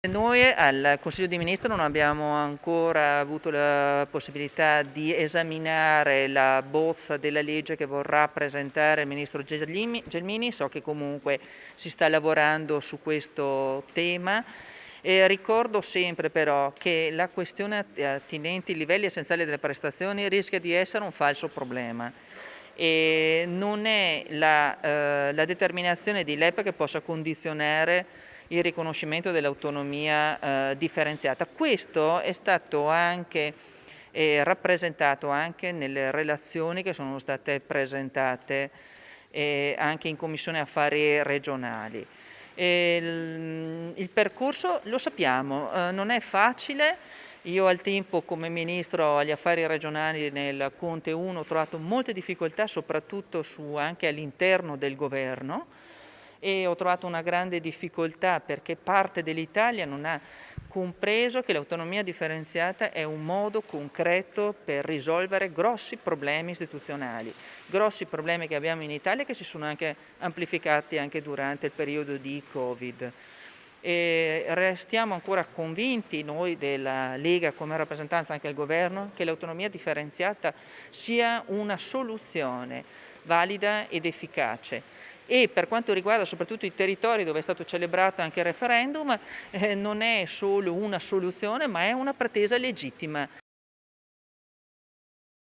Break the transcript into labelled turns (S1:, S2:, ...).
S1: Noi al Consiglio dei Ministri non abbiamo ancora avuto la possibilità di esaminare la bozza della legge che vorrà presentare il Ministro Gelmini, so che comunque si sta lavorando su questo tema. Ricordo sempre però che la questione attinente ai livelli essenziali delle prestazioni rischia di essere un falso problema. E non è la determinazione di LEP che possa condizionare il riconoscimento dell'autonomia differenziata. Questo è stato anche rappresentato anche nelle relazioni che sono state presentate anche in Commissione Affari Regionali. Il percorso lo sappiamo, non è facile. Io al tempo come Ministro agli Affari Regionali nel Conte 1 ho trovato molte difficoltà, soprattutto anche all'interno del governo, e ho trovato una grande difficoltà perché parte dell'Italia non ha compreso che l'autonomia differenziata è un modo concreto per risolvere grossi problemi istituzionali, grossi problemi che abbiamo in Italia che si sono anche amplificati anche durante il periodo di Covid. E restiamo ancora convinti noi della Lega come rappresentanza anche al governo che l'autonomia differenziata sia una soluzione valida ed efficace. E per quanto riguarda soprattutto i territori dove è stato celebrato anche il referendum, non è solo una soluzione ma è una pretesa legittima.